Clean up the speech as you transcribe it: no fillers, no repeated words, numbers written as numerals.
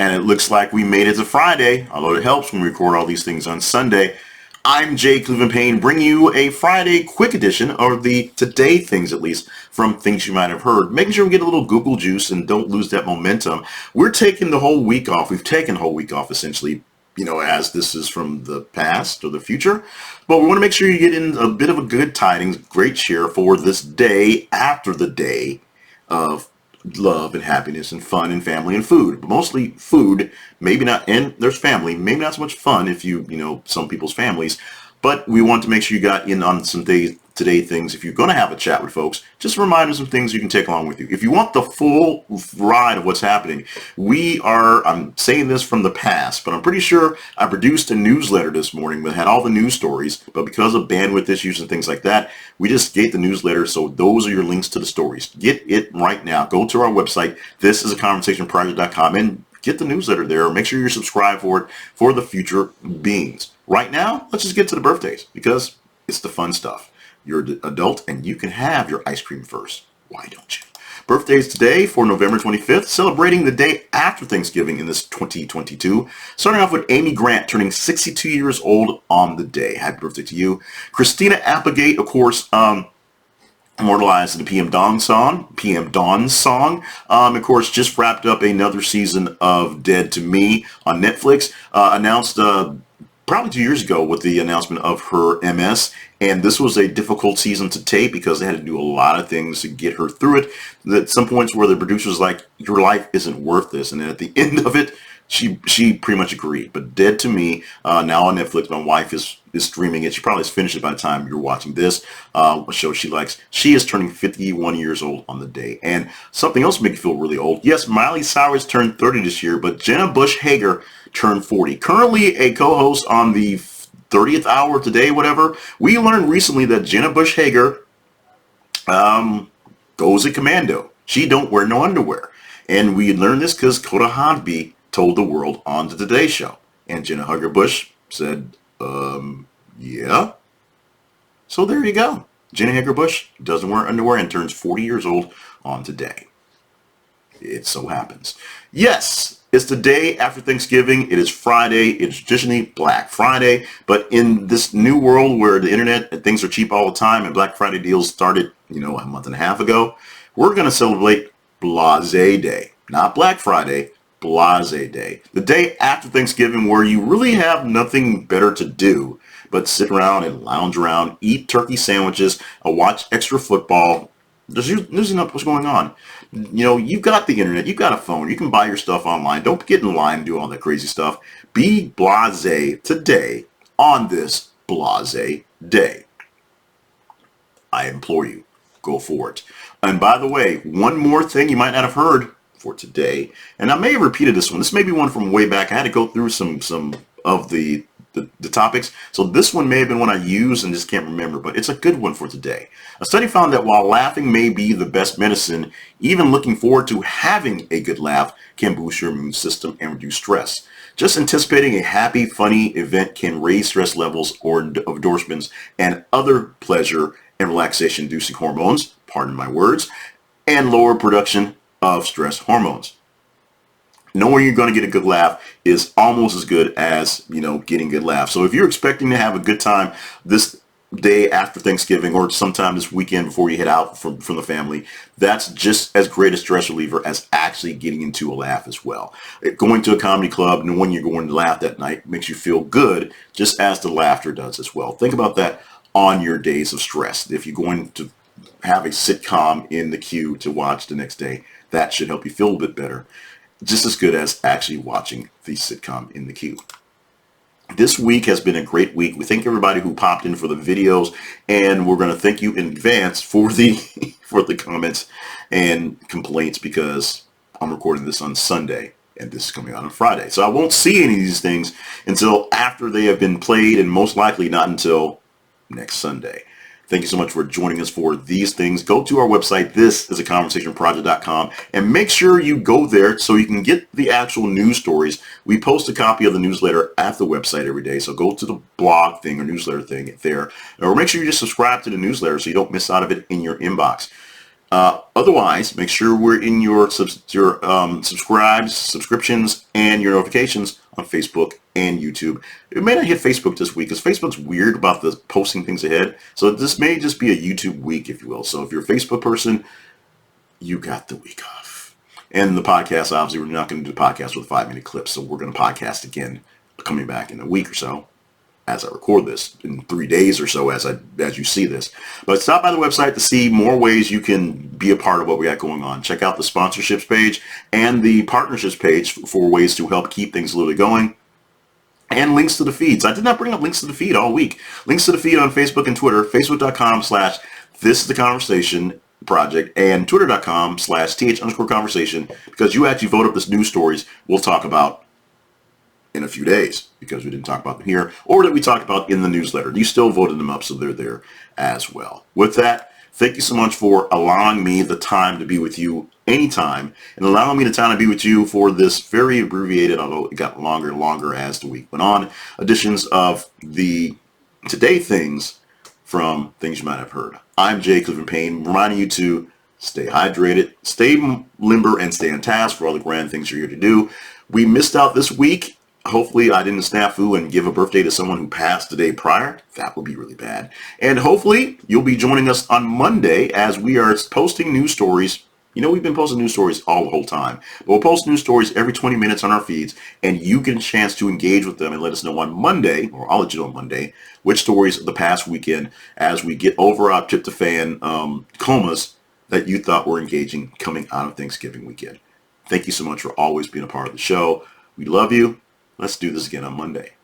And it looks like we made it to Friday, although it helps when we record all these things on Sunday. I'm Jay Cleveland Payne, bringing you a Friday quick edition, or the today things at least, from things you might have heard. Making sure we get a little Google juice and don't lose that momentum. We're taking the whole week off. We've taken the whole week off, essentially, as this is from the past or the future. But we want to make sure you get in a bit of a good tidings, great cheer for this day after the day of love and happiness and fun and family and food. But mostly food, maybe not, and there's family, maybe not so much fun if some people's families. But we want to make sure you got in on some today things. If you're going to have a chat with folks, just remind them some things you can take along with you. If you want the full ride of what's happening, I'm saying this from the past, but I'm pretty sure I produced a newsletter this morning that had all the news stories, but because of bandwidth issues and things like that, we just gave the newsletter, so those are your links to the stories. Get it right now. Go to our website, thisisaconversationproject.com, and get the newsletter there. Make sure you're subscribed for it for the future beings. Right now, let's just get to the birthdays, because it's the fun stuff. You're an adult and you can have your ice cream first. Why don't you? Birthdays today for November 25th, celebrating the day after Thanksgiving in this 2022. Starting off with Amy Grant, turning 62 years old on the day. Happy birthday to you. Christina Applegate, of course, immortalized in the PM Dawn song. Of course, just wrapped up another season of Dead to Me on Netflix. Announced probably 2 years ago with the announcement of her MS, and this was a difficult season to tape because they had to do a lot of things to get her through it. At some points where the producer was like, your life isn't worth this, and then at the end of it, she pretty much agreed. But Dead to Me, now on Netflix, my wife is streaming it. She probably has finished it by the time you're watching this, a show she likes. She is turning 51 years old on the day. And something else makes you feel really old. Yes, Miley Cyrus turned 30 this year, but Jenna Bush Hager turned 40. Currently a co-host on the 30th hour today, whatever. We learned recently that Jenna Bush Hager goes a commando. She don't wear no underwear. And we learned this because Coda Hodby told the world on the Today Show. And Jenna Hager Bush said, yeah. So there you go. Jenna Hager Bush doesn't wear underwear and turns 40 years old on today. It so happens. Yes, it's the day after Thanksgiving. It is Friday. It's traditionally Black Friday. But in this new world where the internet and things are cheap all the time and Black Friday deals started, a month and a half ago, we're going to celebrate Blase Day. Not Black Friday, Blase Day. The day after Thanksgiving where you really have nothing better to do but sit around and lounge around, eat turkey sandwiches, watch extra football. There's usually not what's going on. You've got the internet, you've got a phone, you can buy your stuff online. Don't get in line and do all that crazy stuff. Be blasé today on this Blase Day. I implore you, go for it. And by the way, one more thing you might not have heard for today, and I may have repeated this one. This may be one from way back. I had to go through some of the topics. So this one may have been one I used and just can't remember, but it's a good one for today. A study found that while laughing may be the best medicine, even looking forward to having a good laugh can boost your immune system and reduce stress. Just anticipating a happy, funny event can raise stress levels or endorphins and other pleasure and relaxation-inducing hormones, pardon my words, and lower production of stress hormones. Knowing you're going to get a good laugh is almost as good as, getting good laughs. So if you're expecting to have a good time this day after Thanksgiving or sometime this weekend before you head out from the family, that's just as great a stress reliever as actually getting into a laugh as well. Going to a comedy club, knowing you're going to laugh that night makes you feel good, just as the laughter does as well. Think about that on your days of stress. If you're going to have a sitcom in the queue to watch the next day, that should help you feel a bit better. Just as good as actually watching the sitcom in the queue. This week has been a great week. We thank everybody who popped in for the videos, and we're going to thank you in advance for the comments and complaints because I'm recording this on Sunday and this is coming out on Friday. So I won't see any of these things until after they have been played, and most likely not until next Sunday. Thank you so much for joining us for these things. Go to our website, thisisaconversationproject.com, and make sure you go there so you can get the actual news stories. We post a copy of the newsletter at the website every day, so go to the blog thing or newsletter thing there. Or make sure you just subscribe to the newsletter so you don't miss out of it in your inbox. Otherwise, make sure we're in your subscriptions, and your notifications on Facebook and YouTube. It may not hit Facebook this week because Facebook's weird about the posting things ahead. So this may just be a YouTube week, if you will. So if you're a Facebook person, you got the week off. And the podcast, obviously, we're not going to do the podcast with a 5-minute clip. So we're going to podcast again coming back in a week or so, as I record this, in 3 days or so as you see this. But stop by the website to see more ways you can be a part of what we got going on. Check out the sponsorships page and the partnerships page for ways to help keep things literally going. And links to the feeds. I did not bring up links to the feed all week. Links to the feed on Facebook and Twitter, facebook.com/thisistheconversation project and twitter.com/th_conversation, because you actually vote up this news stories we'll talk about in a few days, because we didn't talk about them here, or that we talked about in the newsletter. You still voted them up, so they're there as well. With that, thank you so much for allowing me the time to be with you anytime, and allowing me the time to be with you for this very abbreviated, although it got longer and longer as the week went on, editions of the Today Things from Things You Might Have Heard. I'm Jay Cleveland Payne, reminding you to stay hydrated, stay limber, and stay on task for all the grand things you're here to do. We missed out this week. Hopefully I didn't snafu and give a birthday to someone who passed the day prior. That would be really bad. And hopefully you'll be joining us on Monday as we are posting news stories. You know, we've been posting news stories all the whole time. But we'll post news stories every 20 minutes on our feeds, and you get a chance to engage with them and let us know on Monday, or I'll let you know on Monday, which stories of the past weekend, as we get over our tryptophan comas, that you thought were engaging coming out of Thanksgiving weekend. Thank you so much for always being a part of the show. We love you. Let's do this again on Monday.